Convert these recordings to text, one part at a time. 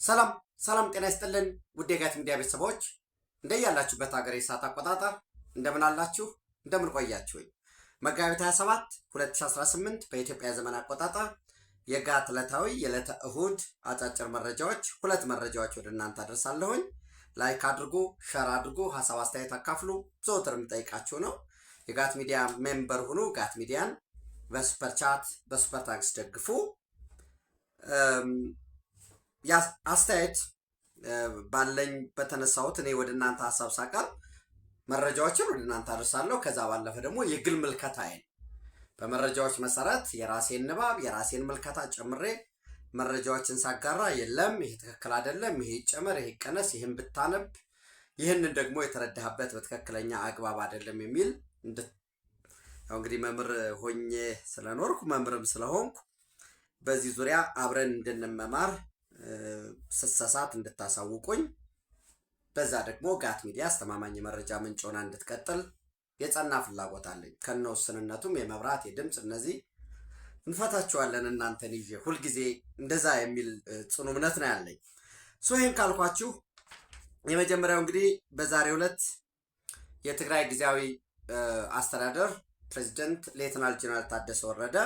ሰላም ሰላም ጤና ይስጥልን ውድ የጋት ሚዲያ ቤተሰቦች እንደያላችሁበት ሀገር የሰዓት አቆጣጠር እንደምን አላችሁ እንደምን ቆያችሁኝ። መጋቢት 27 2018 በኢትዮጵያ ዘመን አቆጣጠር የጋት ዕለታዊ የዕለተ እሁድ አጫጭር መረጃዎች ሁለት መረጃዎች ወደ እናንተ አደርሳለሁኝ። ላይክ አድርጉ፣ ሸር አድርጉ፣ ሀሳብ አስተያየት አካፍሉ። ዘወትር የምጠይቃችሁ ነው። የጋት ሚዲያ ሜምበር ሁኑ። ጋት ሚዲያን በሱፐር ቻት በሱፐር ታንክስ ደግፉ። አስተያየት ባለኝ በተነሳሁት እኔ ወደ እናንተ ሀሳብ ሳቀርብ መረጃዎችን ወደ እናንተ አደርሳለሁ። ከዛ ባለፈ ደግሞ የግል ምልከታዬን በመረጃዎች መሰረት የራሴን ንባብ የራሴን ምልከታ ጨምሬ መረጃዎችን ሳጋራ የለም ይሄ ትክክል አይደለም፣ ይሄ ይጨመር፣ ይሄ ይቀነስ፣ ይሄን ብታነብ ይህንን ደግሞ የተረዳህበት በትክክለኛ አግባብ አይደለም የሚል እንግዲህ መምህር ሆኜ ስለኖርኩ መምህርም ስለሆንኩ በዚህ ዙሪያ አብረን እንድንመማር ስሰሳት እንድታሳውቁኝ፣ በዛ ደግሞ ጋት ሚዲያ አስተማማኝ መረጃ ምንጭ ሆና እንድትቀጥል የጸና ፍላጎት አለኝ። ከነውስንነቱም የመብራት የድምፅ እነዚህ እንፈታችኋለን እናንተን ይዤ ሁልጊዜ እንደዛ የሚል ጽኑ እምነት ነው ያለኝ። ይህን ካልኳችሁ የመጀመሪያው እንግዲህ በዛሬው ዕለት የትግራይ ጊዜያዊ አስተዳደር ፕሬዚደንት ሌተናል ጀነራል ታደሰ ወረደ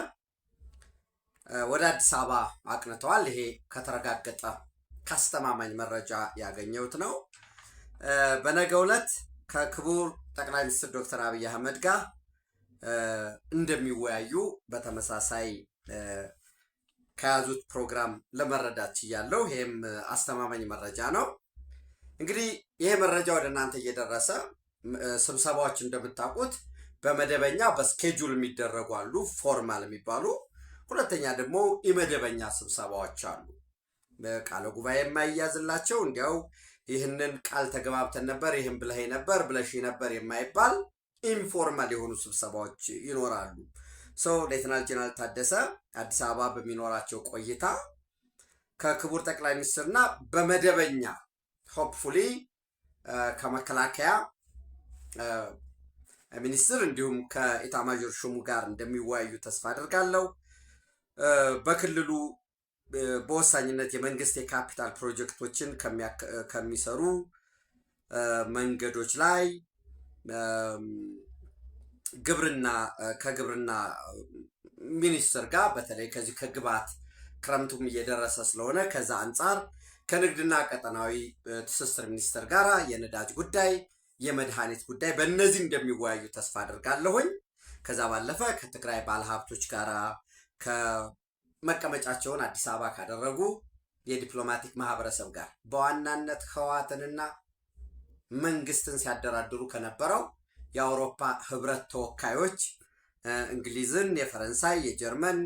ወደ አዲስ አበባ አቅንተዋል። ይሄ ከተረጋገጠ ከአስተማማኝ መረጃ ያገኘሁት ነው። በነገው ዕለት ከክቡር ጠቅላይ ሚኒስትር ዶክተር አብይ አህመድ ጋር እንደሚወያዩ በተመሳሳይ ከያዙት ፕሮግራም ለመረዳት ችያለሁ። ይሄም አስተማማኝ መረጃ ነው። እንግዲህ ይሄ መረጃ ወደ እናንተ እየደረሰ ስብሰባዎች እንደምታውቁት በመደበኛ በስኬጁል የሚደረጉ አሉ፣ ፎርማል የሚባሉ። ሁለተኛ ደግሞ ኢመደበኛ ስብሰባዎች አሉ፣ በቃለ ጉባኤ የማይያዝላቸው እንዲያው ይህንን ቃል ተገባብተን ነበር፣ ይህን ብለህ ነበር ብለሽ ነበር የማይባል ኢንፎርማል የሆኑ ስብሰባዎች ይኖራሉ። ሌተናል ጀነራል ታደሰ አዲስ አበባ በሚኖራቸው ቆይታ ከክቡር ጠቅላይ ሚኒስትርና በመደበኛ ሆፕፉሊ ከመከላከያ ሚኒስትር እንዲሁም ከኢታማዦር ሹሙ ጋር እንደሚወያዩ ተስፋ አድርጋለሁ። በክልሉ በወሳኝነት የመንግስት የካፒታል ፕሮጀክቶችን ከሚሰሩ መንገዶች ላይ ከግብርና ሚኒስትር ጋር በተለይ ከዚህ ከግብዓት ክረምቱም እየደረሰ ስለሆነ ከዛ አንጻር ከንግድና ቀጠናዊ ትስስር ሚኒስትር ጋር የነዳጅ ጉዳይ የመድኃኒት ጉዳይ በእነዚህ እንደሚወያዩ ተስፋ አድርጋለሁኝ። ከዛ ባለፈ ከትግራይ ባለሀብቶች ጋር ከመቀመጫቸውን አዲስ አበባ ካደረጉ የዲፕሎማቲክ ማህበረሰብ ጋር በዋናነት ህወሓትንና መንግስትን ሲያደራድሩ ከነበረው የአውሮፓ ህብረት ተወካዮች እንግሊዝን፣ የፈረንሳይ፣ የጀርመን፣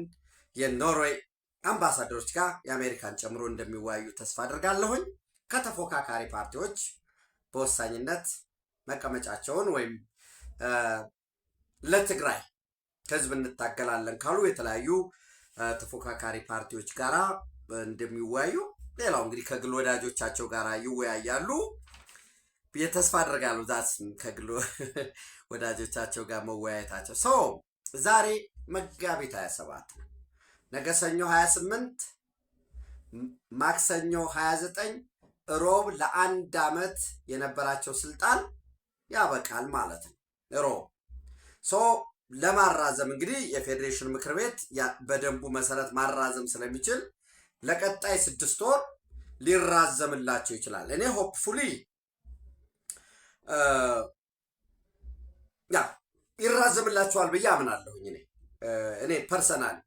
የኖርዌይ አምባሳደሮች ጋር የአሜሪካን ጨምሮ እንደሚወያዩ ተስፋ አድርጋለሁኝ። ከተፎካካሪ ፓርቲዎች በወሳኝነት መቀመጫቸውን ወይም ለትግራይ ህዝብ እንታገላለን ካሉ የተለያዩ ተፎካካሪ ፓርቲዎች ጋር እንደሚወያዩ፣ ሌላው እንግዲህ ከግል ወዳጆቻቸው ጋር ይወያያሉ ተስፋ አድርጋለሁ። ዛስ ከግል ወዳጆቻቸው ጋር መወያየታቸው ዛሬ መጋቢት 27 ነው። ነገ ሰኞ 28፣ ማክሰኞ 29፣ ሮብ ለአንድ ዓመት የነበራቸው ስልጣን ያበቃል ማለት ነው። ሮብ ለማራዘም እንግዲህ የፌዴሬሽን ምክር ቤት በደንቡ መሰረት ማራዘም ስለሚችል ለቀጣይ 6 ወር ሊራዘምላቸው ይችላል። እኔ ሆፕፉሊ ይራዘምላቸዋል ብዬ አምናለሁኝ። እኔ ፐርሰናል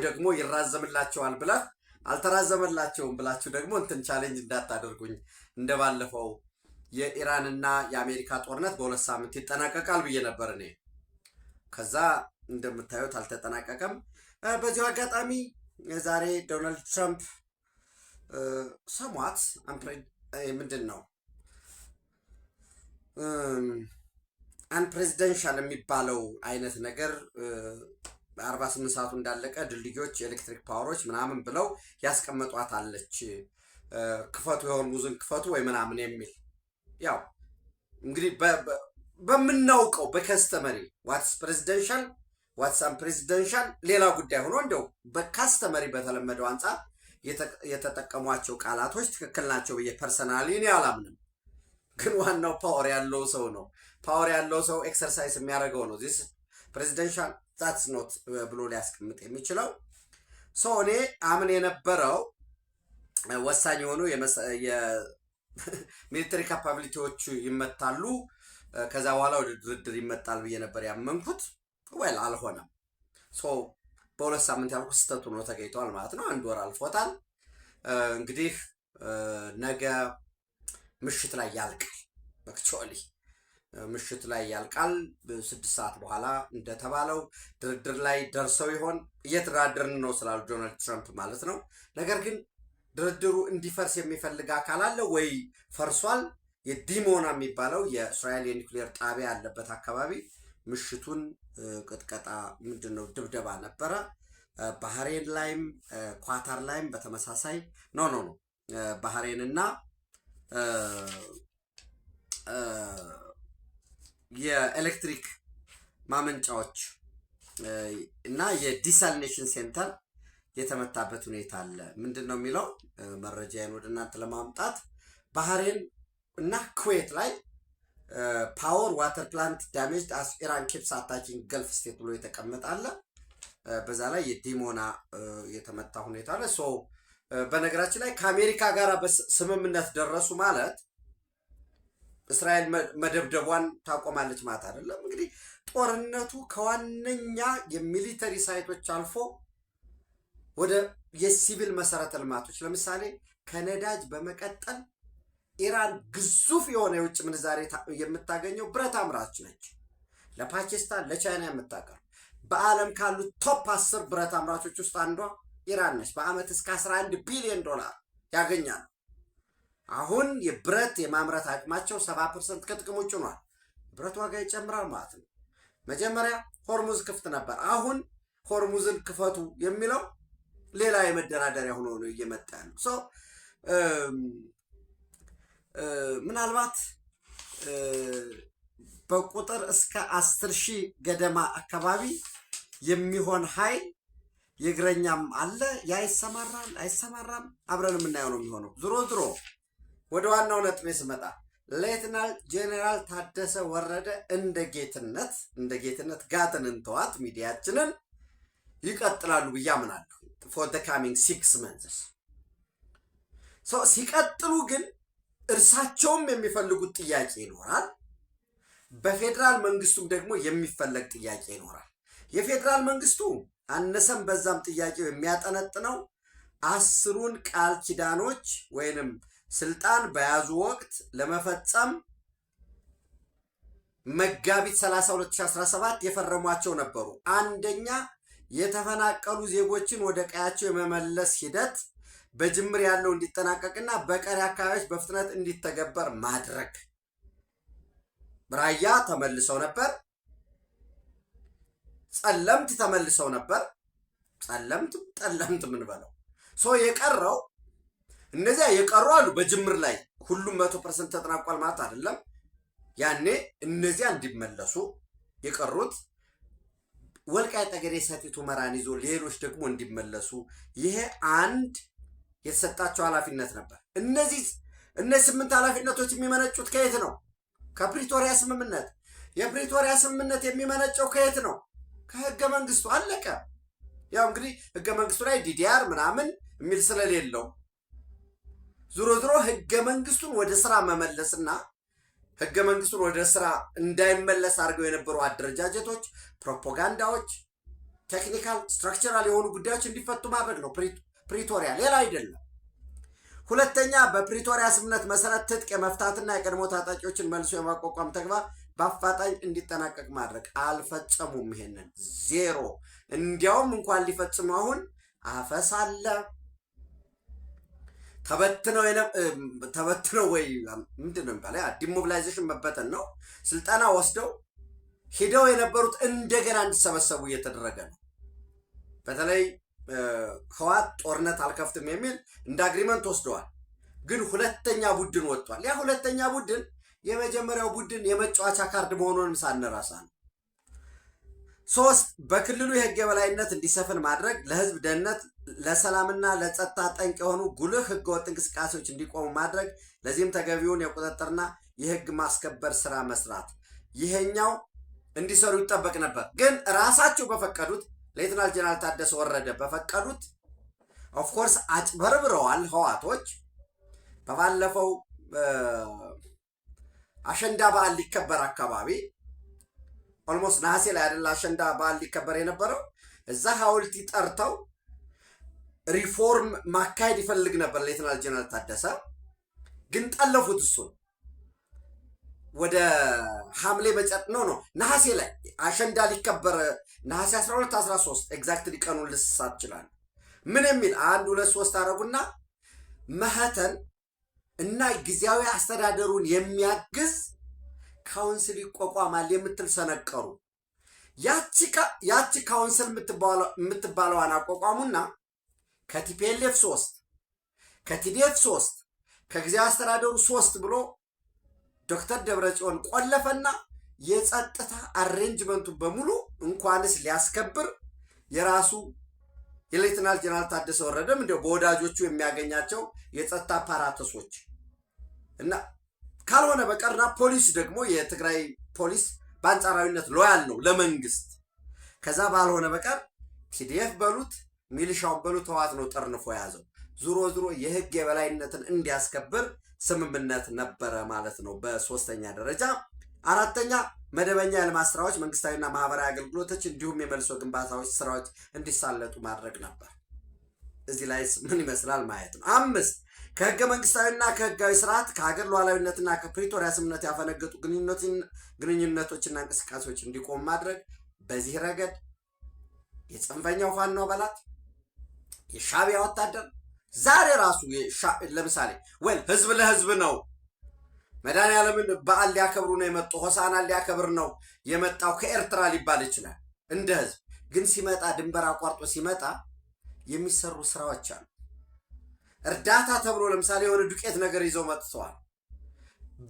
ደግሞ ይራዘምላቸዋል ብለህ አልተራዘመላቸውም ብላችሁ ደግሞ ቻሌንጅ እንዳታደርጉኝ። እንደባለፈው የኢራንና የአሜሪካ ጦርነት በ2 ሳምንት ይጠናቀቃል ብዬ ነበር እኔ። ከዛ እንደምታዩት አልተጠናቀቀም። በዚሁ አጋጣሚ ዛሬ ዶናልድ ትራምፕ ሰሟት ምንድን ነው አንፕሬዚደንሻል የሚባለው አይነት ነገር 48 ሰዓቱ እንዳለቀ ድልድዮች፣ የኤሌክትሪክ ፓወሮች ምናምን ብለው ያስቀመጧት አለች። ክፈቱ የሆኑ ሙዝን ክፈቱ ወይ ምናምን የሚል ያው እንግዲህ በምናውቀው በከስተመሪ ዋትስ ፕሬዚደንሻል ዋትስ አንፕሬዚደንሻል ሌላ ጉዳይ ሆኖ እንደው በካስተመሪ በተለመደው አንጻር የተጠቀሟቸው ቃላቶች ትክክል ናቸው ብዬ ፐርሰናሊ እኔ አላምንም። ግን ዋናው ፓወር ያለው ሰው ነው። ፓወር ያለው ሰው ኤክሰርሳይዝ የሚያደርገው ነው። ዚስ ፕሬዚደንሻል ዛትስ ኖት ብሎ ሊያስቀምጥ የሚችለው ሰው። እኔ አምን የነበረው ወሳኝ የሆኑ የሚሊተሪ ካፓቢሊቲዎቹ ይመታሉ፣ ከዛ በኋላ ወደ ድርድር ይመጣል ብዬ ነበር ያመንኩት። ወል አልሆነም። በ2 ሳምንት ያልኩት ስህተቱ ነው ተገኝቷል ማለት ነው። 1 ወር አልፎታል። እንግዲህ ነገ ምሽት ላይ ያልቃል። አክቹአሊ ምሽት ላይ ያልቃል። 6 ሰዓት በኋላ እንደተባለው ድርድር ላይ ደርሰው ይሆን? እየተደራደርን ነው ስላሉ ዶናልድ ትራምፕ ማለት ነው። ነገር ግን ድርድሩ እንዲፈርስ የሚፈልግ አካል አለ ወይ? ፈርሷል። የዲሞና የሚባለው የእስራኤል የኒውክሌር ጣቢያ ያለበት አካባቢ ምሽቱን ቅጥቀጣ ምንድነው ድብደባ ነበረ። ባህሬን ላይም ኳታር ላይም በተመሳሳይ ኖ ባህሬን እና የኤሌክትሪክ ማመንጫዎች እና የዲሳሊኔሽን ሴንተር የተመታበት ሁኔታ አለ። ምንድን ነው የሚለው መረጃዬን ወደ እናንተ ለማምጣት ባህሬን እና ኩዌት ላይ ፓወር ዋተር ፕላንት ዳሜጅ አስ ኢራን ኪፕስ አታኪንግ ገልፍ ስቴት ብሎ የተቀመጠ አለ። በዛ ላይ የዲሞና የተመታ ሁኔታ አለ። በነገራችን ላይ ከአሜሪካ ጋር በስምምነት ደረሱ ማለት እስራኤል መደብደቧን ታቆማለች ማለት አይደለም። እንግዲህ ጦርነቱ ከዋነኛ የሚሊተሪ ሳይቶች አልፎ ወደ የሲቪል መሰረተ ልማቶች ለምሳሌ ከነዳጅ በመቀጠል ኢራን ግዙፍ የሆነ የውጭ ምንዛሬ የምታገኘው ብረት አምራች ነች። ለፓኪስታን ለቻይና የምታቀርብ በዓለም ካሉት ቶፕ 10 ብረት አምራቾች ውስጥ አንዷ ኢራን ነች። በአመት እስከ 11 ቢሊዮን ዶላር ያገኛሉ። አሁን የብረት የማምረት አቅማቸው 70% ከጥቅም ውጭ ሆኗል። ብረት ዋጋ ይጨምራል ማለት ነው። መጀመሪያ ሆርሙዝ ክፍት ነበር። አሁን ሆርሙዝን ክፈቱ የሚለው ሌላ የመደራደሪያ ሆኖ ነው እየመጣ ያለው። ምናልባት በቁጥር እስከ 10,000 ገደማ አካባቢ የሚሆን ኃይል የእግረኛም አለ። ያ ይሰማራል አይሰማራም አብረን የምናየው ነው የሚሆነው። ዝሮ ወደ ዋናው ነጥብ ስመጣ ሌተናል ጄኔራል ታደሰ ወረደ እንደ ጌትነት ጋትን እንተዋት ሚዲያችንን ይቀጥላሉ ብዬ አምናለሁ። for the coming 6 months ሲቀጥሉ ግን እርሳቸውም የሚፈልጉት ጥያቄ ይኖራል። በፌደራል መንግስቱም ደግሞ የሚፈለግ ጥያቄ ይኖራል። የፌደራል መንግስቱ አነሰም በዛም ጥያቄው የሚያጠነጥነው 10ሩን ቃል ኪዳኖች ወይንም ስልጣን በያዙ ወቅት ለመፈጸም መጋቢት 30 2017 የፈረሟቸው ነበሩ። አንደኛ የተፈናቀሉ ዜጎችን ወደ ቀያቸው የመመለስ ሂደት በጅምር ያለው እንዲጠናቀቅና በቀሪ አካባቢዎች በፍጥነት እንዲተገበር ማድረግ። ራያ ተመልሰው ነበር። ጸለምት ተመልሰው ነበር። ጠለምት ምን በለው የቀረው እነዚያ የቀሩ አሉ። በጅምር ላይ ሁሉም 100% ተጠናቋል ማለት አይደለም። ያኔ እነዚያ እንዲመለሱ የቀሩት ወልቃይት ጠገዴ ሰቲት ሁመራን ይዞ ሌሎች ደግሞ እንዲመለሱ ይሄ አንድ የተሰጣቸው ኃላፊነት ነበር። እነዚህ 8 ኃላፊነቶች የሚመነጩት ከየት ነው? ከፕሪቶሪያ ስምምነት። የፕሪቶሪያ ስምምነት የሚመነጨው ከየት ነው? ከህገ መንግስቱ። አለቀ። ያው እንግዲህ ህገ መንግስቱ ላይ ዲዲአር ምናምን የሚል ስለሌለው ዙሮ ህገ መንግስቱን ወደ ስራ መመለስና ህገ መንግስቱን ወደ ስራ እንዳይመለስ አድርገው የነበሩ አደረጃጀቶች፣ ፕሮፓጋንዳዎች፣ ቴክኒካል ስትራክቸራል የሆኑ ጉዳዮች እንዲፈቱ ማድረግ ነው ፕሪቶሪያ፣ ሌላ አይደለም። ሁለተኛ በፕሪቶሪያ ስምምነት መሰረት ትጥቅ የመፍታትና የቀድሞ ታጣቂዎችን መልሶ የማቋቋም ተግባር በአፋጣኝ እንዲጠናቀቅ ማድረግ። አልፈጸሙም። ይሄንን ዜሮ። እንዲያውም እንኳን ሊፈጽሙ አሁን አፈሳለ ተበትነው ወይ ምንድን ነው የሚባለው ዲሞቢላይዜሽን መበተን ነው። ስልጠና ወስደው ሄደው የነበሩት እንደገና እንዲሰበሰቡ እየተደረገ ነው። በተለይ ህወሓት ጦርነት አልከፍትም የሚል እንደ አግሪመንት ወስደዋል። ግን ሁለተኛ ቡድን ወጥቷል። ያ ሁለተኛ ቡድን የመጀመሪያው ቡድን የመጫወቻ ካርድ መሆኑንም ሳንረሳ ነው። 3 በክልሉ የህግ የበላይነት እንዲሰፍን ማድረግ፣ ለህዝብ ደህንነት ለሰላምና ለጸጥታ ጠንቅ የሆኑ ጉልህ ህገወጥ እንቅስቃሴዎች እንዲቆሙ ማድረግ፣ ለዚህም ተገቢውን የቁጥጥርና የህግ ማስከበር ስራ መስራት፣ ይሄኛው እንዲሰሩ ይጠበቅ ነበር። ግን ራሳቸው በፈቀዱት ሌተናል ጀነራል ታደሰ ወረደ በፈቀዱት ኦፍኮርስ አጭበርብረዋል ህዋቶች። በባለፈው አሸንዳ በዓል ሊከበር አካባቢ ኦልሞስት ነሐሴ ላይ አይደል አሸንዳ በዓል ሊከበር የነበረው፣ እዛ ሐውልት ጠርተው ሪፎርም ማካሄድ ይፈልግ ነበር ሌተናል ጀነራል ታደሰ። ግን ጠለፉት። እሱን ወደ ሐምሌ ነው ነሐሴ ላይ አሸንዳ ሊከበር ነሐሴ 12 13 ኤግዛክትሊ ቀኑን ልሳት ይችላል። ምን የሚል 1 2 3 አረጉና ማህተን እና ጊዜያዊ አስተዳደሩን የሚያግዝ ካውንስል ይቋቋማል የምትል ሰነቀሩ። ያቺ ካውንስል የምትባለዋን አቋቋሙና ከቲፒኤልኤፍ 3 ከቲዲኤፍ 3 ከጊዜያዊ አስተዳደሩ 3 ብሎ ዶክተር ደብረጽዮን ቆለፈና የጸጥታ አሬንጅመንቱ በሙሉ እንኳንስ ሊያስከብር የራሱ የሌተናል ጀነራል ታደሰ ወረደም እንደው በወዳጆቹ የሚያገኛቸው የጸጥታ አፓራተሶች እና ካልሆነ በቀርና ፖሊስ ደግሞ የትግራይ ፖሊስ በአንጻራዊነት ሎያል ነው ለመንግስት። ከዛ ባልሆነ በቀር ቲዲኤፍ በሉት ሚሊሻውን በሉት ህወሓት ነው ጠርንፎ የያዘው። ዙሮ የህግ የበላይነትን እንዲያስከብር ስምምነት ነበረ ማለት ነው በሶስተኛ ደረጃ። አራተኛ መደበኛ የልማት ስራዎች፣ መንግስታዊና ማህበራዊ አገልግሎቶች እንዲሁም የመልሶ ግንባታዎች ስራዎች እንዲሳለጡ ማድረግ ነበር። እዚህ ላይ ምን ይመስላል ማየት ነው። 5 ከህገ መንግስታዊና ከህጋዊ ስርዓት ከሀገር ሉዓላዊነትና ከፕሪቶሪያ ስምምነት ያፈነገጡ ግንኙነቶችና እንቅስቃሴዎች እንዲቆሙ ማድረግ። በዚህ ረገድ የጽንፈኛው ፋኖ አባላት የሻዕቢያ ወታደር ዛሬ ራሱ ለምሳሌ ህዝብ ለህዝብ ነው መድኃኒዓለምን በዓል ሊያከብሩ ነው የመጡ ሆሳዕናን ሊያከብር ነው የመጣው ከኤርትራ ሊባል ይችላል እንደ ህዝብ። ግን ሲመጣ ድንበር አቋርጦ ሲመጣ የሚሰሩ ስራዎች አሉ። እርዳታ ተብሎ ለምሳሌ የሆነ ዱቄት ነገር ይዘው መጥተዋል።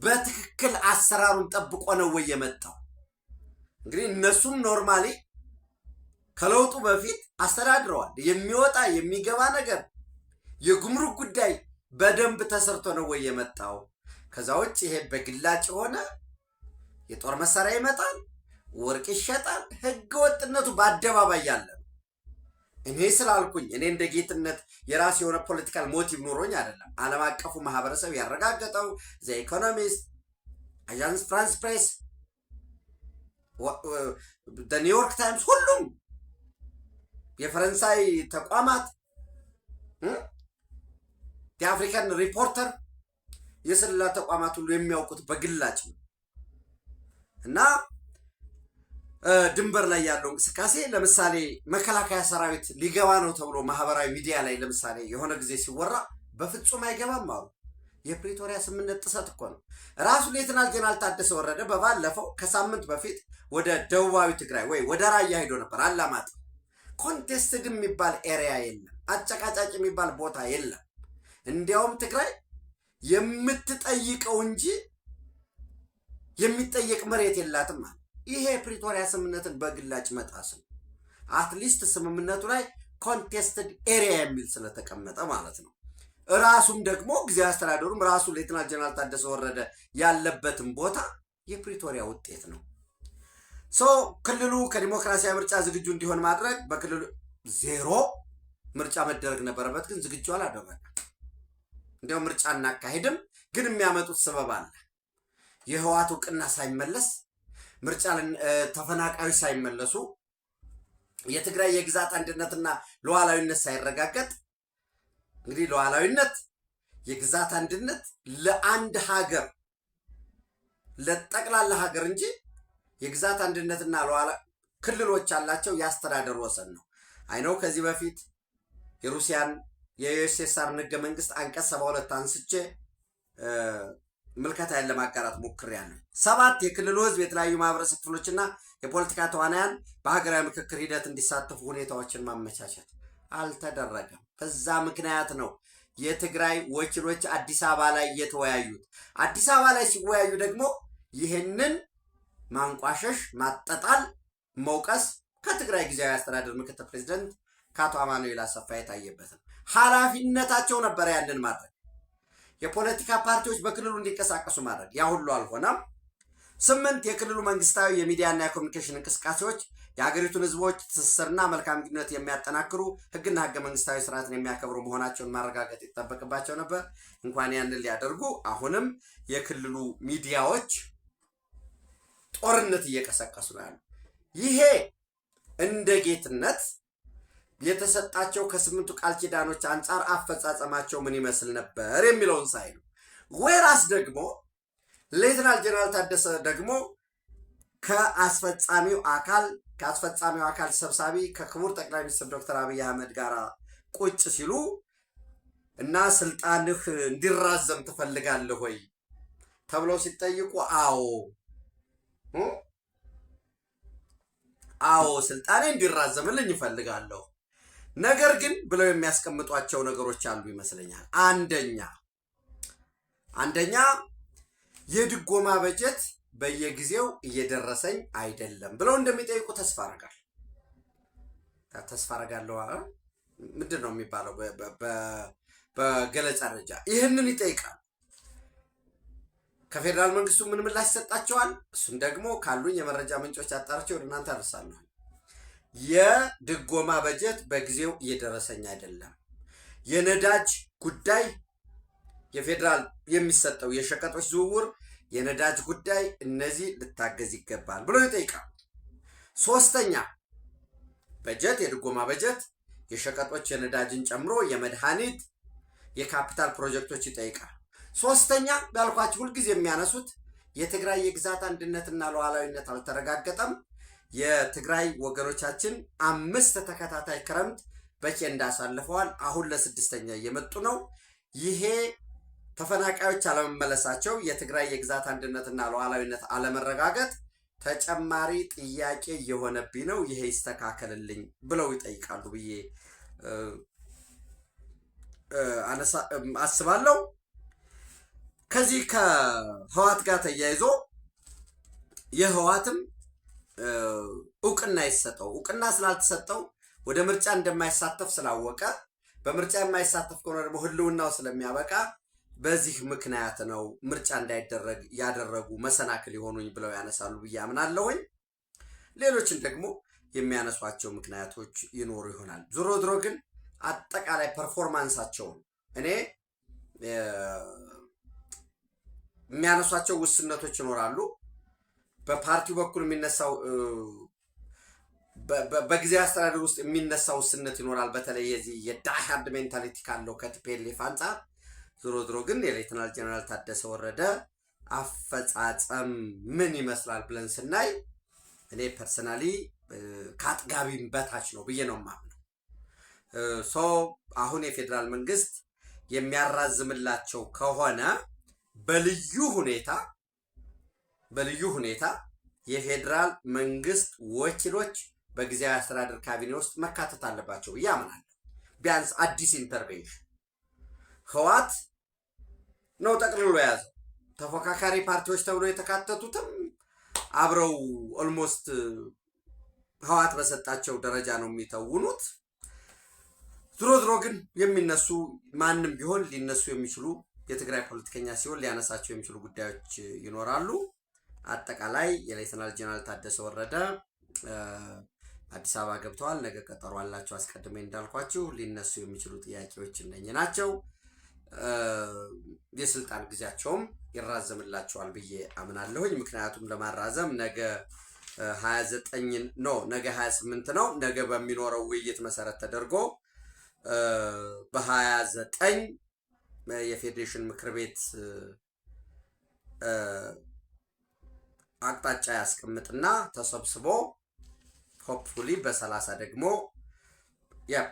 በትክክል አሰራሩን ጠብቆ ነው ወይ የመጣው? እንግዲህ እነሱም ኖርማሊ ከለውጡ በፊት አስተዳድረዋል። የሚወጣ የሚገባ ነገር የጉምሩክ ጉዳይ በደንብ ተሰርቶ ነው ወይ የመጣው? ከዛ ውጭ ይሄ በግላጭ የሆነ የጦር መሳሪያ ይመጣል፣ ወርቅ ይሸጣል። ህገ ወጥነቱ በአደባባይ ያለ ነው። እኔ ስላልኩኝ እኔ እንደ ጌትነት የራስ የሆነ ፖለቲካል ሞቲቭ ኖሮኝ አይደለም። ዓለም አቀፉ ማህበረሰብ ያረጋገጠው ዘ ኢኮኖሚስት፣ አጃንስ ፍራንስ ፕሬስ፣ ኒውዮርክ ታይምስ፣ ሁሉም የፈረንሳይ ተቋማት የአፍሪካን ሪፖርተር የስለላ ተቋማት ሁሉ የሚያውቁት በግላጭ ነው። እና ድንበር ላይ ያለው እንቅስቃሴ ለምሳሌ መከላከያ ሰራዊት ሊገባ ነው ተብሎ ማህበራዊ ሚዲያ ላይ ለምሳሌ የሆነ ጊዜ ሲወራ በፍጹም አይገባም አሉ። የፕሪቶሪያ ስምምነት ጥሰት እኮ ነው። ራሱ ሌተናል ጀነራል ታደሰ ወረደ በባለፈው ከሳምንት በፊት ወደ ደቡባዊ ትግራይ ወደ ራያ ሄዶ ነበር። አላማጣ ኮንቴስትድ የሚባል ኤሪያ የለም፣ አጨቃጫጭ የሚባል ቦታ የለም። እንዲያውም ትግራይ የምትጠይቀው እንጂ የሚጠየቅ መሬት የላትም ማለት። ይሄ ፕሪቶሪያ ስምምነትን በግላጭ መጣስ ነው። አትሊስት ስምምነቱ ላይ ኮንቴስትድ ኤሪያ የሚል ስለተቀመጠ ማለት ነው። ራሱም ደግሞ ጊዜያዊ አስተዳደሩም ራሱ ሌተናል ጀነራል ታደሰ ወረደ ያለበትም ቦታ የፕሪቶሪያ ውጤት ነው። ክልሉ ከዲሞክራሲያዊ ምርጫ ዝግጁ እንዲሆን ማድረግ። በክልሉ 0 ምርጫ መደረግ ነበረበት፣ ግን ዝግጁ አላደረገም። እንዲያው ምርጫ እናካሄድም፣ ግን የሚያመጡት ሰበብ አለ። የህወሓት እውቅና ሳይመለስ ምርጫ ተፈናቃዮች ሳይመለሱ የትግራይ የግዛት አንድነትና ሉዓላዊነት ሳይረጋገጥ እንግዲህ ሉዓላዊነት የግዛት አንድነት ለአንድ ሀገር ለጠቅላላ ሀገር እንጂ የግዛት አንድነትና ክልሎች ያላቸው የአስተዳደር ወሰን ነው። አይነው ከዚህ በፊት የሩሲያን የዩኤስኤስአር ህገ መንግስት አንቀጽ 72 አንስቼ ምልከታን ለማጋራት ሞክሬያለሁ። 7 የክልሉ ህዝብ የተለያዩ ማህበረሰብ ክፍሎችና የፖለቲካ ተዋናያን በሀገራዊ ምክክር ሂደት እንዲሳተፉ ሁኔታዎችን ማመቻቸት አልተደረገም። በዛ ምክንያት ነው የትግራይ ወኪሎች አዲስ አበባ ላይ የተወያዩት። አዲስ አበባ ላይ ሲወያዩ ደግሞ ይህንን ማንቋሸሽ፣ ማጠጣል፣ መውቀስ ከትግራይ ጊዜያዊ አስተዳደር ምክትል ፕሬዝዳንት ከአቶ አማኑኤል አሰፋ የታየበት ነው። ኃላፊነታቸው ነበረ ያንን ማድረግ፣ የፖለቲካ ፓርቲዎች በክልሉ እንዲንቀሳቀሱ ማድረግ። ያ ሁሉ አልሆነም። 8 የክልሉ መንግስታዊ የሚዲያና የኮሚኒኬሽን እንቅስቃሴዎች የሀገሪቱን ህዝቦች ትስስርና መልካም ግንኙነት የሚያጠናክሩ ህግና ህገ መንግስታዊ ስርዓትን የሚያከብሩ መሆናቸውን ማረጋገጥ ይጠበቅባቸው ነበር። እንኳን ያንን ሊያደርጉ አሁንም የክልሉ ሚዲያዎች ጦርነት እየቀሰቀሱ ነው ያሉ። ይሄ እንደ ጌትነት የተሰጣቸው ከ8ቱ ቃል ኪዳኖች አንጻር አፈጻጸማቸው ምን ይመስል ነበር የሚለውን ሳይሉ፣ ወይራስ ደግሞ ሌተናል ጀነራል ታደሰ ደግሞ ከአስፈጻሚው አካል ሰብሳቢ ከክቡር ጠቅላይ ሚኒስትር ዶክተር አብይ አህመድ ጋር ቁጭ ሲሉ እና ስልጣንህ እንዲራዘም ትፈልጋለህ ወይ ተብለው ሲጠይቁ አዎ ስልጣኔ እንዲራዘምልኝ ይፈልጋለሁ፣ ነገር ግን ብለው የሚያስቀምጧቸው ነገሮች አሉ ይመስለኛል። አንደኛ የድጎማ በጀት በየጊዜው እየደረሰኝ አይደለም ብለው እንደሚጠይቁ ተስፋ አረጋለሁ። ምንድን ነው የሚባለው በገለጻ ደረጃ ይህንን ይጠይቃል። ከፌዴራል መንግስቱ ምን ምላሽ ይሰጣቸዋል? እሱን ደግሞ ካሉኝ የመረጃ ምንጮች አጣርቼ ወደ እናንተ አደርሳለሁ። የድጎማ በጀት በጊዜው እየደረሰኝ አይደለም፣ የነዳጅ ጉዳይ የፌዴራል የሚሰጠው የሸቀጦች ዝውውር፣ የነዳጅ ጉዳይ፣ እነዚህ ልታገዝ ይገባል ብሎ ይጠይቃል። 3ኛ በጀት የድጎማ በጀት የሸቀጦች የነዳጅን ጨምሮ የመድኃኒት የካፒታል ፕሮጀክቶች ይጠይቃል። 3ኛ ባልኳችሁ ሁልጊዜ የሚያነሱት የትግራይ የግዛት አንድነትና ሉዓላዊነት አልተረጋገጠም። የትግራይ ወገኖቻችን 5 ተከታታይ ክረምት በኬንዳ አሳልፈዋል። አሁን ለ6ኛ እየመጡ ነው። ይሄ ተፈናቃዮች አለመመለሳቸው፣ የትግራይ የግዛት አንድነትና ሉዓላዊነት አለመረጋገጥ ተጨማሪ ጥያቄ እየሆነብኝ ነው፣ ይሄ ይስተካከልልኝ ብለው ይጠይቃሉ ብዬ አስባለሁ። ከዚህ ከህዋት ጋር ተያይዞ የህዋትም እውቅና ይሰጠው፣ እውቅና ስላልተሰጠው ወደ ምርጫ እንደማይሳተፍ ስላወቀ፣ በምርጫ የማይሳተፍ ከሆነ ደግሞ ህልውናው ስለሚያበቃ በዚህ ምክንያት ነው ምርጫ እንዳይደረግ ያደረጉ መሰናክል የሆኑኝ ብለው ያነሳሉ ብዬ አምናለሁኝ። ሌሎችን ደግሞ የሚያነሷቸው ምክንያቶች ይኖሩ ይሆናል። ዞሮ ዞሮ ግን አጠቃላይ ፐርፎርማንሳቸውን እኔ የሚያነሷቸው ውስንነቶች ይኖራሉ። በፓርቲው በኩል የሚነሳው በጊዜያዊ አስተዳደር ውስጥ የሚነሳው ውስንነት ይኖራል። በተለይ የዚህ የዳይሃርድ ሜንታሊቲ ካለው ከቲፒኤልኤፍ አንጻር። ዞሮ ዞሮ ግን የሌተናል ጀነራል ታደሰ ወረደ አፈጻጸም ምን ይመስላል ብለን ስናይ እኔ ፐርሰናሊ ከአጥጋቢም በታች ነው ብዬ ነው የማምነው። አሁን የፌዴራል መንግስት የሚያራዝምላቸው ከሆነ በልዩ ሁኔታ የፌዴራል መንግስት ወኪሎች በጊዜያዊ አስተዳደር ካቢኔ ውስጥ መካተት አለባቸው ብዬ አምናለሁ። ቢያንስ አዲስ ኢንተርቬንሽን ህዋት ነው ጠቅልሎ የያዘው። ተፎካካሪ ፓርቲዎች ተብሎ የተካተቱትም አብረው ኦልሞስት ህዋት በሰጣቸው ደረጃ ነው የሚተውኑት። ዞሮ ዞሮ ግን የሚነሱ ማንም ቢሆን ሊነሱ የሚችሉ የትግራይ ፖለቲከኛ ሲሆን ሊያነሳቸው የሚችሉ ጉዳዮች ይኖራሉ። አጠቃላይ የሌተናል ጀነራል ታደሰ ወረደ አዲስ አበባ ገብተዋል። ነገ ቀጠሮ አላቸው። አስቀድሜ እንዳልኳችሁ ሊነሱ የሚችሉ ጥያቄዎች እነኚህ ናቸው። የስልጣን ጊዜያቸውም ይራዘምላቸዋል ብዬ አምናለሁኝ። ምክንያቱም ለማራዘም ነገ 28 ነው። ነገ በሚኖረው ውይይት መሰረት ተደርጎ በ29 የፌዴሬሽን ምክር ቤት አቅጣጫ ያስቀምጥና ተሰብስቦ ሆፕፉሊ በ30 ደግሞ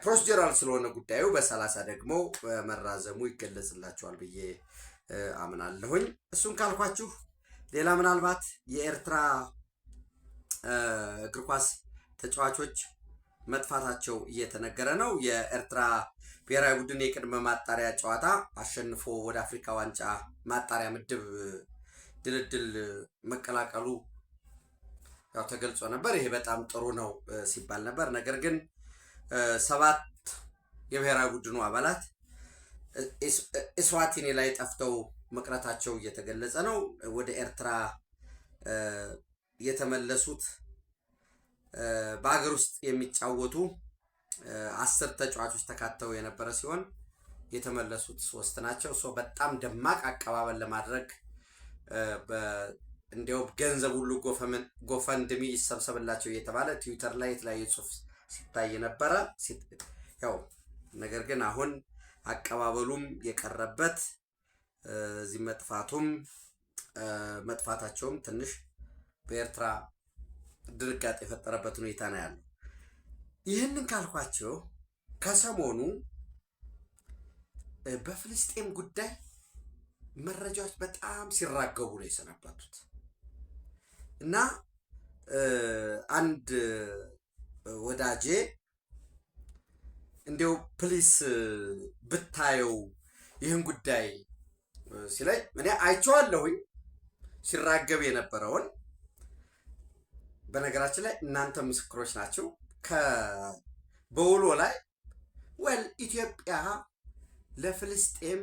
ፕሮሲጀራል ስለሆነ ጉዳዩ በ30 ደግሞ መራዘሙ ይገለጽላቸዋል ብዬ አምናለሁኝ። እሱን ካልኳችሁ ሌላ ምናልባት የኤርትራ እግር ኳስ ተጫዋቾች መጥፋታቸው እየተነገረ ነው። የኤርትራ ብሔራዊ ቡድን የቅድመ ማጣሪያ ጨዋታ አሸንፎ ወደ አፍሪካ ዋንጫ ማጣሪያ ምድብ ድልድል መቀላቀሉ ያው ተገልጾ ነበር። ይሄ በጣም ጥሩ ነው ሲባል ነበር። ነገር ግን 7 የብሔራዊ ቡድኑ አባላት ኢስዋቲኒ ላይ ጠፍተው መቅረታቸው እየተገለጸ ነው። ወደ ኤርትራ የተመለሱት በአገር ውስጥ የሚጫወቱ 10 ተጫዋቾች ተካተው የነበረ ሲሆን የተመለሱት 3 ናቸው። በጣም ደማቅ አቀባበል ለማድረግ እንዲያው ገንዘብ ሁሉ ጎፈንድሚ ይሰብሰብላቸው እየተባለ ትዊተር ላይ የተለያየ ጽሑፍ ሲታይ ነበረ። ያው ነገር ግን አሁን አቀባበሉም የቀረበት እዚህ መጥፋታቸውም ትንሽ በኤርትራ ድርጋጤ የፈጠረበት ሁኔታ ነው ያለው። ይህንን ካልኳቸው ከሰሞኑ በፍልስጤም ጉዳይ መረጃዎች በጣም ሲራገቡ ነው የሰነበቱት እና አንድ ወዳጄ እንዲው ፕሊስ ብታየው ይህን ጉዳይ ሲለኝ እኔ አይቼዋለሁኝ ሲራገብ የነበረውን። በነገራችን ላይ እናንተ ምስክሮች ናቸው። በውሎ ላይ ኢትዮጵያ ለፍልስጤም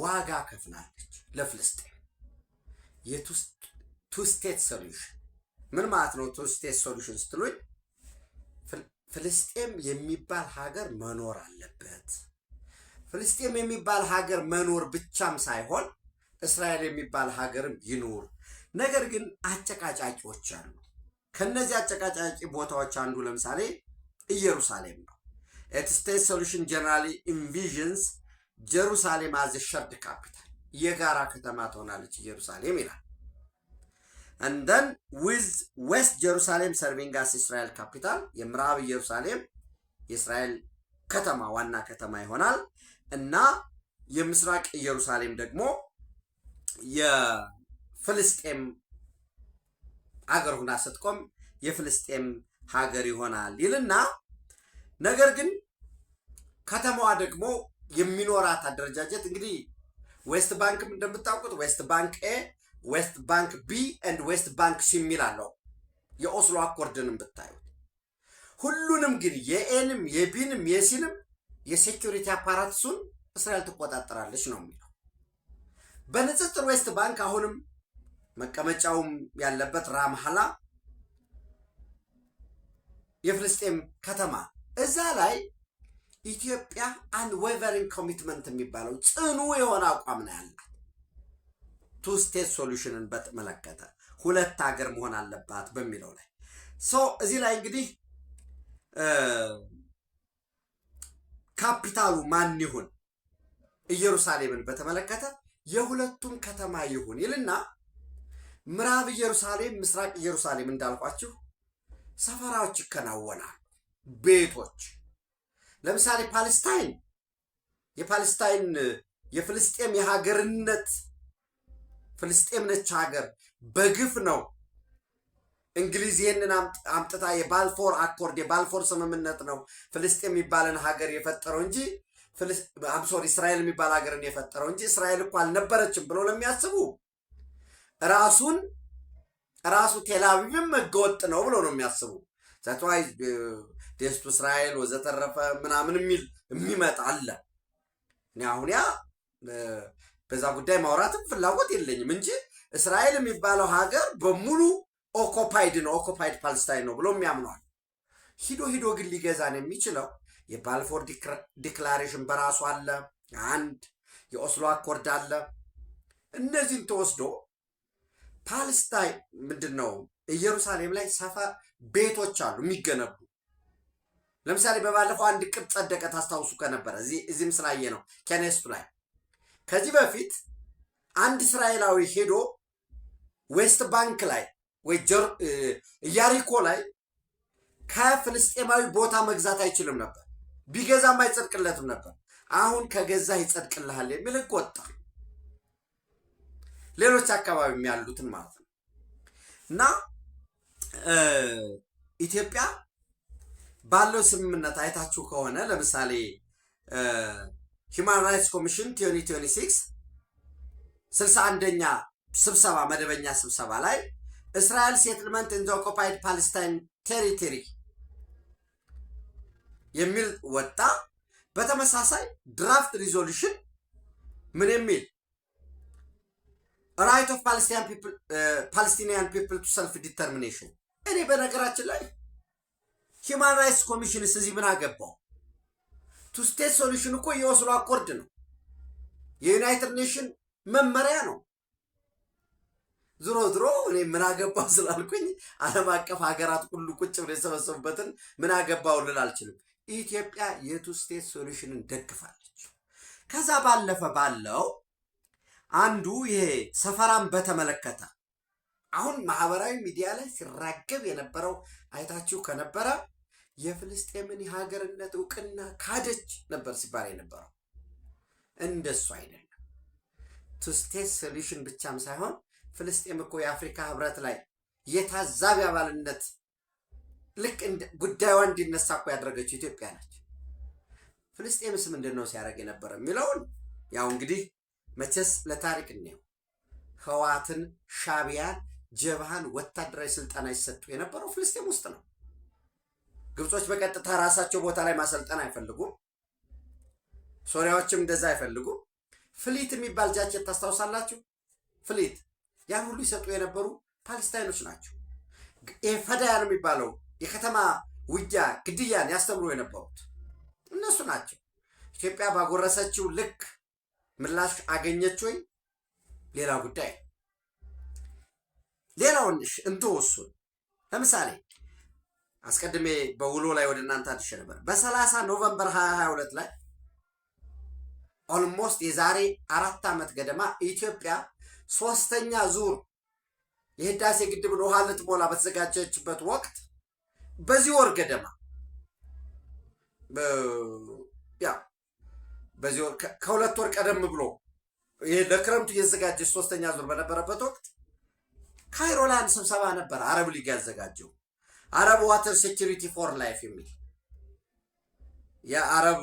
ዋጋ ከፍላለች። ለፍልስጤም የቱ ስቴት ሶሉሽን ምን ማለት ነው? ቱ ስቴት ሶሉሽን ስትሉኝ ፍልስጤም የሚባል ሀገር መኖር አለበት። ፍልስጤም የሚባል ሀገር መኖር ብቻም ሳይሆን እስራኤል የሚባል ሀገርም ይኖር። ነገር ግን አጨቃጫቂዎች አሉ። ከነዚህ አጨቃጫቂ ቦታዎች አንዱ ለምሳሌ ኢየሩሳሌም ነው። ስቴት ሶሉሽን ጀነራሊ ኢንቪዥንስ ጀሩሳሌም አዝ ሸርድ ካፒታል፣ የጋራ ከተማ ትሆናለች ኢየሩሳሌም ይላል። and then with West Jerusalem serving as Israel capital, የምዕራብ ኢየሩሳሌም የእስራኤል ከተማ ዋና ከተማ ይሆናል እና የምስራቅ ኢየሩሳሌም ደግሞ የፍልስጤም ሀገር ሆና ስትቆም የፍልስጤም ሀገር ይሆናል ይልና ነገር ግን ከተማዋ ደግሞ የሚኖራት አደረጃጀት እንግዲህ ዌስት ባንክም እንደምታውቁት ዌስት ባንክ ኤ፣ ዌስት ባንክ ቢ ኤንድ ዌስት ባንክ ሲ የሚል አለው። የኦስሎ አኮርድንም ብታዩት ሁሉንም ግን የኤንም የቢንም የሲንም የሴኩሪቲ አፓራትሱን እስራኤል ትቆጣጠራለች ነው የሚለው። በንጽጽር ዌስት ባንክ አሁንም መቀመጫውም ያለበት ራምሃላ የፍልስጤም ከተማ፣ እዛ ላይ ኢትዮጵያ አንዌቨሪንግ ኮሚትመንት የሚባለው ጽኑ የሆነ አቋም ነው ያላት። ቱ ስቴት ሶሉሽንን በተመለከተ 2 ሀገር መሆን አለባት በሚለው ላይ እዚህ ላይ እንግዲህ ካፒታሉ ማን ይሁን ኢየሩሳሌምን በተመለከተ የሁለቱም ከተማ ይሁን ይልና ምዕራብ ኢየሩሳሌም፣ ምስራቅ ኢየሩሳሌም እንዳልኳችሁ ሰፈራዎች ይከናወናል። ቤቶች ለምሳሌ የፓለስታይን የፍልስጤም የሀገርነት ፍልስጤም ነች ሀገር በግፍ ነው እንግሊዝ ይህንን አምጥታ የባልፎር አኮርድ የባልፎር ስምምነት ነው ፍልስጤም የሚባልን ሀገር የፈጠረው እንጂ እስራኤል የሚባል ሀገርን የፈጠረው እንጂ እስራኤል እኮ አልነበረችም ብሎ ለሚያስቡ ራሱ ቴልአቪቭም ህገወጥ ነው ብሎ ነው የሚያስቡ። ዛትዋይ ዴስቱ እስራኤል ወዘተረፈ ምናምን የሚመጣ አለ። እኔ አሁን ያ በዛ ጉዳይ ማውራትም ፍላጎት የለኝም እንጂ እስራኤል የሚባለው ሀገር በሙሉ ኦኮፓይድ ፓለስታይን ነው ብሎ የሚያምነዋል። ሂዶ ግን ሊገዛን የሚችለው የባልፎር ዲክላሬሽን በራሱ አለ፣ አንድ የኦስሎ አኮርድ አለ። እነዚህን ተወስዶ ፓለስታይን ምንድን ነው ኢየሩሳሌም ላይ ቤቶች አሉ የሚገነቡ። ለምሳሌ በባለፈው አንድ ቅጥ ጸደቀ ታስታውሱ ከነበረ እዚህም ስላየ ነው ኬኔስቱ ላይ ከዚህ በፊት አንድ እስራኤላዊ ሄዶ ዌስት ባንክ ላይ ወይ ኢያሪኮ ላይ ከፍልስጤማዊ ቦታ መግዛት አይችልም ነበር፣ ቢገዛም አይጸድቅለትም ነበር። አሁን ከገዛ ይጸድቅልሃል የሚል ህግ ወጣ። ሌሎች አካባቢ ያሉትን ማለት ነው። እና ኢትዮጵያ ባለው ስምምነት አይታችሁ ከሆነ ለምሳሌ ሂውማን ራይትስ ኮሚሽን 2026 61ኛ ስብሰባ መደበኛ ስብሰባ ላይ እስራኤል ሴትልመንት ኢን ዘ ኦኩፓይድ ፓለስታይን ቴሪቶሪ የሚል ወጣ። በተመሳሳይ ድራፍት ሪዞሉሽን ምን የሚል ራይት ኦፍ ፓለስቲኒያን ፒፕል ቱ ሰልፍ ዲተርሚኔሽን። እኔ በነገራችን ላይ ሂውማን ራይትስ ኮሚሽንስ እዚህ ምን አገባው? ቱ ስቴት ሶሉሽን እኮ የኦስሎ አኮርድ ነው፣ የዩናይትድ ኔሽን መመሪያ ነው። ዝሮ እኔ ምን አገባው ስላልኩኝ ዓለም አቀፍ ሀገራት ሁሉ ቁጭ ብለው የሰበሰቡበትን ምን አገባው ልል አልችልም። ኢትዮጵያ የቱ ስቴት ሶሉሽንን ደግፋለች። ከዛ ባለፈ ባለው አንዱ ይሄ ሰፈራን በተመለከተ አሁን ማህበራዊ ሚዲያ ላይ ሲራገብ የነበረው አይታችሁ ከነበረ የፍልስጤምን የሀገርነት እውቅና ካደች ነበር ሲባል የነበረው። እንደሱ አይደለም። ቱ ስቴት ሶሉሽን ብቻም ሳይሆን ፍልስጤም እኮ የአፍሪካ ህብረት ላይ የታዛቢ አባልነት ልክ ጉዳዩ እንዲነሳ እኮ ያደረገችው ኢትዮጵያ ነች። ፍልስጤምስ ምንድን ነው ሲያደርግ የነበረ የሚለውን ያው እንግዲህ መቼስ ለታሪክ እንየው። ህዋትን፣ ሻቢያን፣ ጀብሃን ወታደራዊ ስልጠና ይሰጡ የነበረው ፍልስጤም ውስጥ ነው። ግብጾች በቀጥታ ራሳቸው ቦታ ላይ ማሰልጠን አይፈልጉም። ሶሪያዎችም እንደዛ አይፈልጉም። ፍሊት የሚባል ጃኬት ታስታውሳላችሁ? ፍሊት ያን ሁሉ ይሰጡ የነበሩ ፓለስታይኖች ናቸው። ፈዳያን የሚባለው የከተማ ውጊያ ግድያን ያስተምሩ የነበሩት እነሱ ናቸው። ኢትዮጵያ ባጎረሰችው ልክ ምላሽ አገኘች ወይ? ሌላ ጉዳይ። ሌላውን እንትወሱን ለምሳሌ አስቀድሜ በውሎ ላይ ወደ እናንተ አድርሼ ነበር። በ30 ኖቨምበር 2022 ላይ ኦልሞስት የዛሬ 4 ዓመት ገደማ ኢትዮጵያ 3ኛ ዙር የህዳሴ ግድብን ውሃ ልትሞላ በተዘጋጀችበት ወቅት በዚህ ወር ገደማ በዚህ ወር ከሁለት ወር ቀደም ብሎ ይሄ ለክረምቱ እየተዘጋጀች 3ኛ ዙር በነበረበት ወቅት ካይሮ ላይ አንድ ስብሰባ ነበር አረብ ሊግ ያዘጋጀው። አረብ ዋተር ሴኩሪቲ ፎር ላይፍ የሚል የአረብ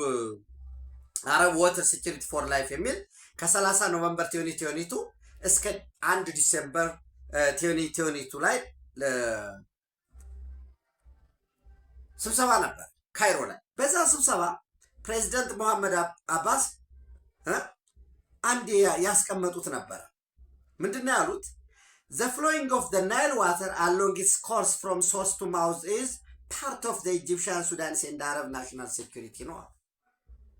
ዋተር ሴኩሪቲ ፎር ላይፍ የሚል ከ30 ኖቨምበር 2022 እስከ 1 ዲሴምበር 2022 ላይ ስብሰባ ነበር ካይሮ ላይ። በዛ ስብሰባ ፕሬዚደንት መሐመድ አባስ አንድ ያስቀመጡት ነበር። ምንድነው ያሉት? The flowing of the Nile water along its course from source to mouth is part of the Egyptian, Sudanese and Arab national security ነው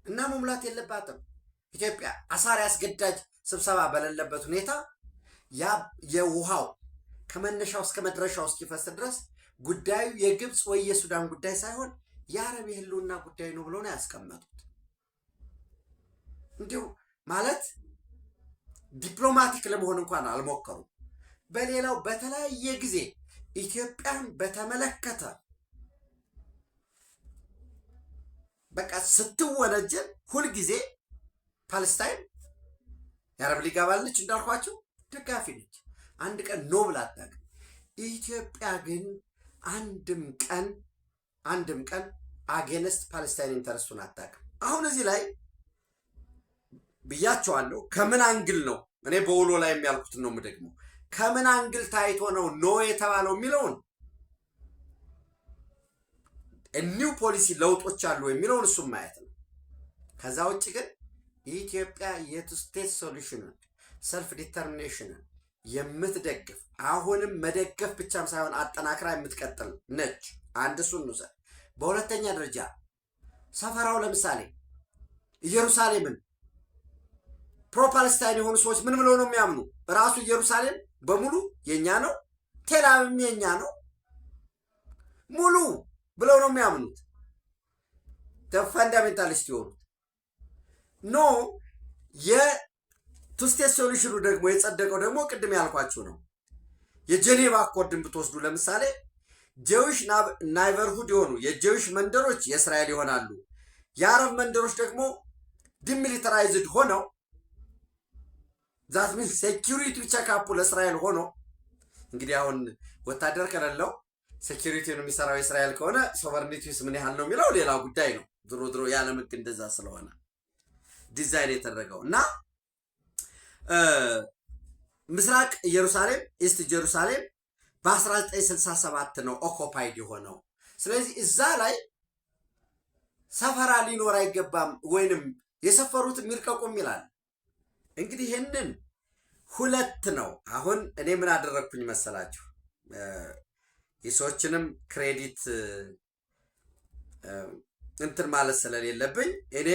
እና መሙላት የለባትም ኢትዮጵያ። አሳሪ አስገዳጅ ስብሰባ በሌለበት ሁኔታ የውሃው ከመነሻው እስከ መድረሻው እስኪፈስ ድረስ ጉዳዩ የግብፅ ወይ የሱዳን ጉዳይ ሳይሆን የአረብ የህልውና ጉዳይ ነው ብሎ ነው ያስቀመጡት። እንዲሁ ማለት ዲፕሎማቲክ ለመሆን እንኳን አልሞከሩም። በሌላው በተለያየ ጊዜ ኢትዮጵያን በተመለከተ በቃ ስትወነጀል ሁልጊዜ ፓለስታይን የአረብ ሊግ አባል ነች፣ እንዳልኳቸው ደጋፊ ነች። አንድ ቀን ኖ ብላ አታውቅም። ኢትዮጵያ ግን አንድም ቀን አጌንስት ፓለስታይን ኢንተረስቱን አታውቅም። አሁን እዚህ ላይ ብያቸዋለሁ። ከምን አንግል ነው እኔ በውሎ ላይ የሚያልኩትን ነው የምደግመው። ከምን አንግል ታይቶ ነው ኖ የተባለው የሚለውን ኒው ፖሊሲ ለውጦች አሉ የሚለውን እሱም ማየት ነው። ከዛ ውጭ ግን ኢትዮጵያ የቱ ስቴት ሶሉሽንን ሰልፍ ዲተርሚኔሽንን የምትደግፍ አሁንም መደገፍ ብቻም ሳይሆን አጠናክራ የምትቀጥል ነች። አንድ እሱን እንውሰድ። በሁለተኛ ደረጃ ሰፈራው ለምሳሌ ኢየሩሳሌምን ፕሮፓለስታይን የሆኑ ሰዎች ምን ብለው ነው የሚያምኑ? ራሱ ኢየሩሳሌም በሙሉ የኛ ነው፣ ቴልአቪቭም የኛ ነው ሙሉ ብለው ነው የሚያምኑት። ፈንዳሜንታሊስት የሆኑት ኖ የቱ ስቴት ሶሉሽኑ ደግሞ የጸደቀው ደግሞ ቅድም ያልኳችሁ ነው። የጄኔቫ አኮርድን ብትወስዱ ለምሳሌ ጄዊሽ ናይበርሁድ የሆኑ የጄዊሽ መንደሮች የእስራኤል ይሆናሉ። የአረብ መንደሮች ደግሞ ዲሚሊታራይዝድ ሆነው ዛት ሚንስ ሴኪሪቲ ቼክአፕ ለእስራኤል ሆኖ እንግዲህ አሁን ወታደር ከሌለው ሴኪሪቲውን የሚሰራው እስራኤል ከሆነ ሶቨርኒቲስ ምን ያህል ነው የሚለው ሌላ ጉዳይ ነው። ድሮ የዓለም ሕግ እንደዛ ስለሆነ ዲዛይን የተደረገው እና ምስራቅ ኢየሩሳሌም ኢስት ኢየሩሳሌም በ1967 ነው ኦኮፓይድ የሆነው። ስለዚህ እዛ ላይ ሰፈራ ሊኖር አይገባም ወይንም የሰፈሩት የሚልቀቁም ይላል። እንግዲህ ይህንን ሁለት ነው። አሁን እኔ ምን አደረግኩኝ መሰላችሁ? የሰዎችንም ክሬዲት እንትን ማለት ስለሌለብኝ እኔ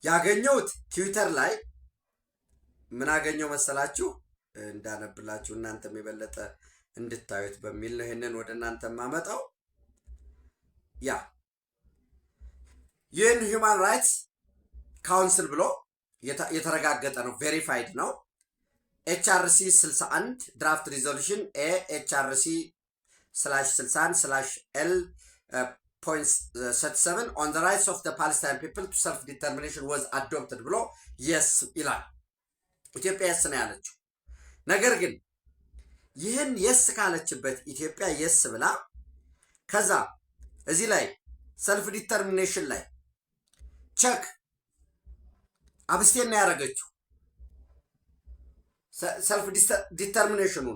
ያገኘሁት ትዊተር ላይ ምን አገኘው መሰላችሁ? እንዳነብላችሁ እናንተም የበለጠ እንድታዩት በሚል ነው ይሄንን ወደ እናንተ ማመጣው። ያ ዩኤን ሂውማን ራይትስ ካውንስል ብሎ የተረጋገጠ ነው፣ ቬሪፋይድ ነው። ኤችአርሲ 61 ድራፍት ሪዞሉሽን ኤችአርሲ /61/L .37 on the rights of the Palestinian people to self-determination was adopted ብሎ የስ ይላል። ኢትዮጵያ የስ ነው ያለችው። ነገር ግን ይህን የስ ካለችበት ኢትዮጵያ የስ ብላ ከዛ እዚህ ላይ ሰልፍ ዲተርሚኔሽን ላይ ቸክ አብስቴን ያደረገችው ሰልፍ ዲተርሚኔሽኑ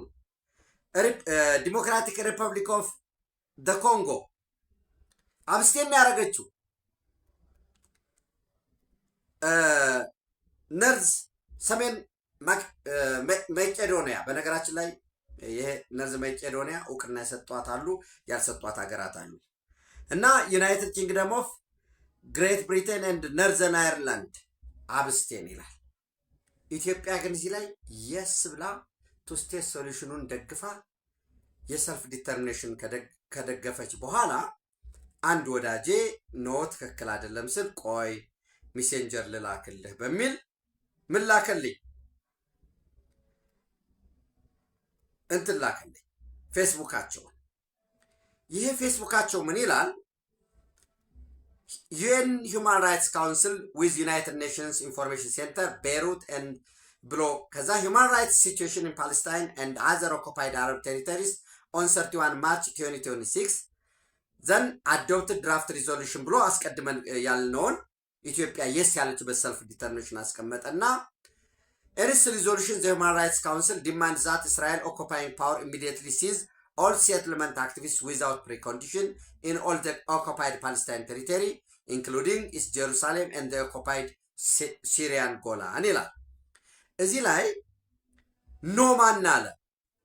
ዲሞክራቲክ ሪፐብሊክ ኦፍ ደ ኮንጎ አብስቴን ያደረገችው ነርዝ ሰሜን መቄዶንያ። በነገራችን ላይ ይሄ ነርዝ መቄዶንያ እውቅና የሰጧት አሉ፣ ያልሰጧት ሀገራት አሉ። እና ዩናይትድ ኪንግደም ኦፍ ግሬት ብሪቴን ኤንድ ነርዘርን አየርላንድ አብስቴን ይላል። ኢትዮጵያ ግን እዚህ ላይ የስ ብላ ቱ ስቴት ሶሉሽኑን ደግፋ የሰልፍ ዲተርሚኔሽን ከደገፈች በኋላ አንድ ወዳጄ ኖ ትክክል አይደለም ስል ቆይ ሜሴንጀር ልላክልህ በሚል ምን ላከልኝ? እንትን ላከልኝ ፌስቡካቸውን። ይሄ ፌስቡካቸው ምን ይላል? ዩኤን ሂውማን ራይትስ ካውንስል ዊዝ ዩናይትድ ኔሽንስ ኢንፎርሜሽን ሴንተር ቤይሩት ኤንድ ብሎ ከዛ ሂውማን ራይትስ ሲቹዌሽን ኢን ፓለስታይን ኤንድ አዘር ኦኩፓይድ አረብ ቴሪቶሪስ ኦን 31 ማርች 2026 ዘን አዶፕትድ ድራፍት ሪዞሉሽን ብሎ አስቀድመን ያልነውን ኢትዮጵያ የስ ያለችበት ሰልፍ ዲተርሚኔሽን አስቀመጠና ኤሪስ ሪዞሉሽን ዘ ሂውማን ራይትስ ካውንስል ዲማንድ ዛት እስራኤል ኦኩፓይንግ ፓወር ኢሚዲየትሊ ሲዝ all settlement activities without precondition in all the occupied Palestine territory, including East Jerusalem and the occupied Syrian Golan ይላል። እዚህ ላይ ኖ ማን አለ?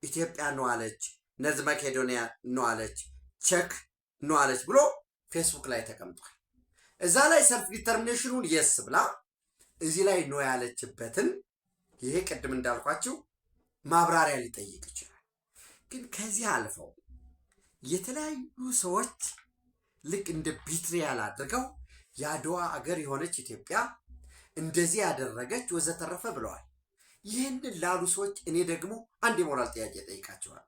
ኢትዮጵያ ኖ አለች፣ ነርዝ መቄዶንያ ኖ አለች፣ ቼክ ኖ አለች ብሎ ፌስቡክ ላይ ተቀምጧል። እዛ ላይ ሰልፍ ዲተርሚኔሽኑን የስ ብላ እዚህ ላይ ኖ ያለችበትን ይሄ ቅድም እንዳልኳችሁ ማብራሪያ ሊጠይቅ ይችላል። ግን ከዚህ አልፈው የተለያዩ ሰዎች ልክ እንደ ቢትሪያል አድርገው የአድዋ አገር የሆነች ኢትዮጵያ እንደዚህ ያደረገች ወዘተረፈ ብለዋል። ይህንን ላሉ ሰዎች እኔ ደግሞ አንድ የሞራል ጥያቄ ጠይቃቸዋለሁ።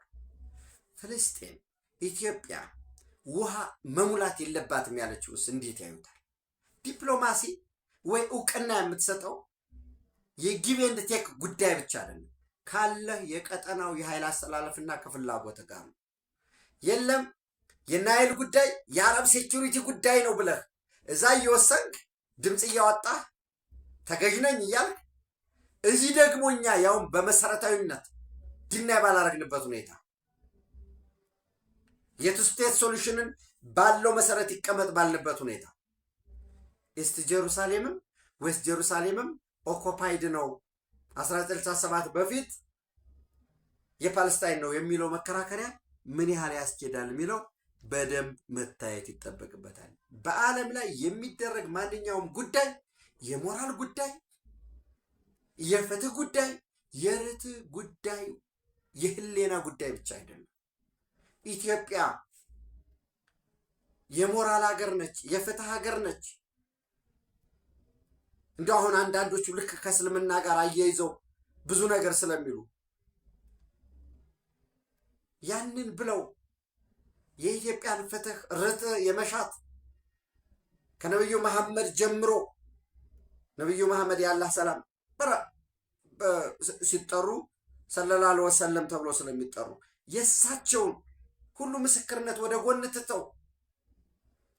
ፍልስጤም ኢትዮጵያ ውሃ መሙላት የለባትም ያለችውስ እንዴት ያዩታል? ዲፕሎማሲ ወይ እውቅና የምትሰጠው የጊቭ ኤንድ ቴክ ጉዳይ ብቻ አይደለም፣ ካለ የቀጠናው የኃይል አስተላለፍና ከፍላጎት ጋር ነው። የለም የናይል ጉዳይ የአረብ ሴኩሪቲ ጉዳይ ነው ብለህ እዛ እየወሰንክ ድምፅ እያወጣህ ተገዥ ነኝ እያልክ እዚህ ደግሞ እኛ ያውም በመሰረታዊነት ድናይ ባላረግንበት ሁኔታ የቱ ስቴት ሶሉሽንን ባለው መሰረት ይቀመጥ ባልንበት ሁኔታ ኢስት ጀሩሳሌምም ዌስት ጀሩሳሌምም ኦኮፓይድ ነው 1967 በፊት የፓለስታይን ነው የሚለው መከራከሪያ ምን ያህል ያስኬዳል የሚለው በደንብ መታየት ይጠበቅበታል። በዓለም ላይ የሚደረግ ማንኛውም ጉዳይ የሞራል ጉዳይ፣ የፍትህ ጉዳይ፣ የርትዕ ጉዳይ፣ የህሊና ጉዳይ ብቻ አይደለም። ኢትዮጵያ የሞራል ሀገር ነች፣ የፍትህ ሀገር ነች። እንደው አሁን አንዳንዶቹ ልክ ከእስልምና ጋር አያይዘው ብዙ ነገር ስለሚሉ ያንን ብለው የኢትዮጵያን ፍትህ ርትዕ የመሻት ከነብዩ መሐመድ ጀምሮ ነብዩ መሐመድ ያላህ ሰላም ሲጠሩ ሰለላሁ ዐለይሂ ወሰለም ተብሎ ስለሚጠሩ የሳቸውን ሁሉ ምስክርነት ወደ ጎን ትተው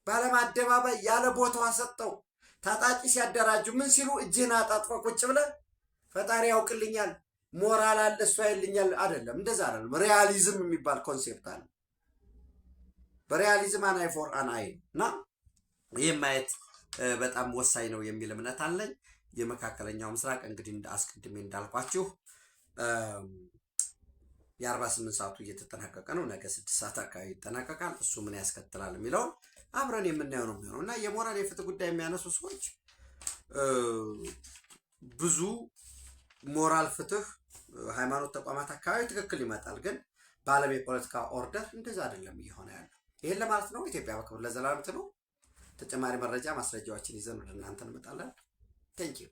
በዓለም አደባባይ ያለ ቦታው ሰጠው ታጣቂ ሲያደራጁ ምን ሲሉ እጅህን አጣጥፈው ቁጭ ብለህ ፈጣሪ ያውቅልኛል ሞራል አለ እሱ አይልኛል አይደለም። እንደዛ አይደለም። ሪያሊዝም የሚባል ኮንሴፕት አለ። በሪያሊዝም አናይ ፎር አናይ እና ይህ ማየት በጣም ወሳኝ ነው የሚል እምነት አለኝ። የመካከለኛው ምስራቅ እንግዲህ አስቀድሜ እንዳልኳችሁ የ48 ሰዓቱ እየተጠናቀቀ ነው። ነገ 6 ሰዓት አካባቢ ይጠናቀቃል። እሱ ምን ያስከትላል የሚለውን አብረን የምናየው ነው የሚሆነው እና የሞራል የፍትህ ጉዳይ የሚያነሱ ሰዎች ብዙ ሞራል ፍትህ ሃይማኖት ተቋማት አካባቢ ትክክል ይመጣል፣ ግን በዓለም የፖለቲካ ኦርደር እንደዛ አይደለም እየሆነ ያለው። ይህን ለማለት ነው። ኢትዮጵያ በክብር ለዘላለም ትኑር። ተጨማሪ መረጃ ማስረጃዎችን ይዘን ወደ እናንተ እንመጣለን። ቴንኪው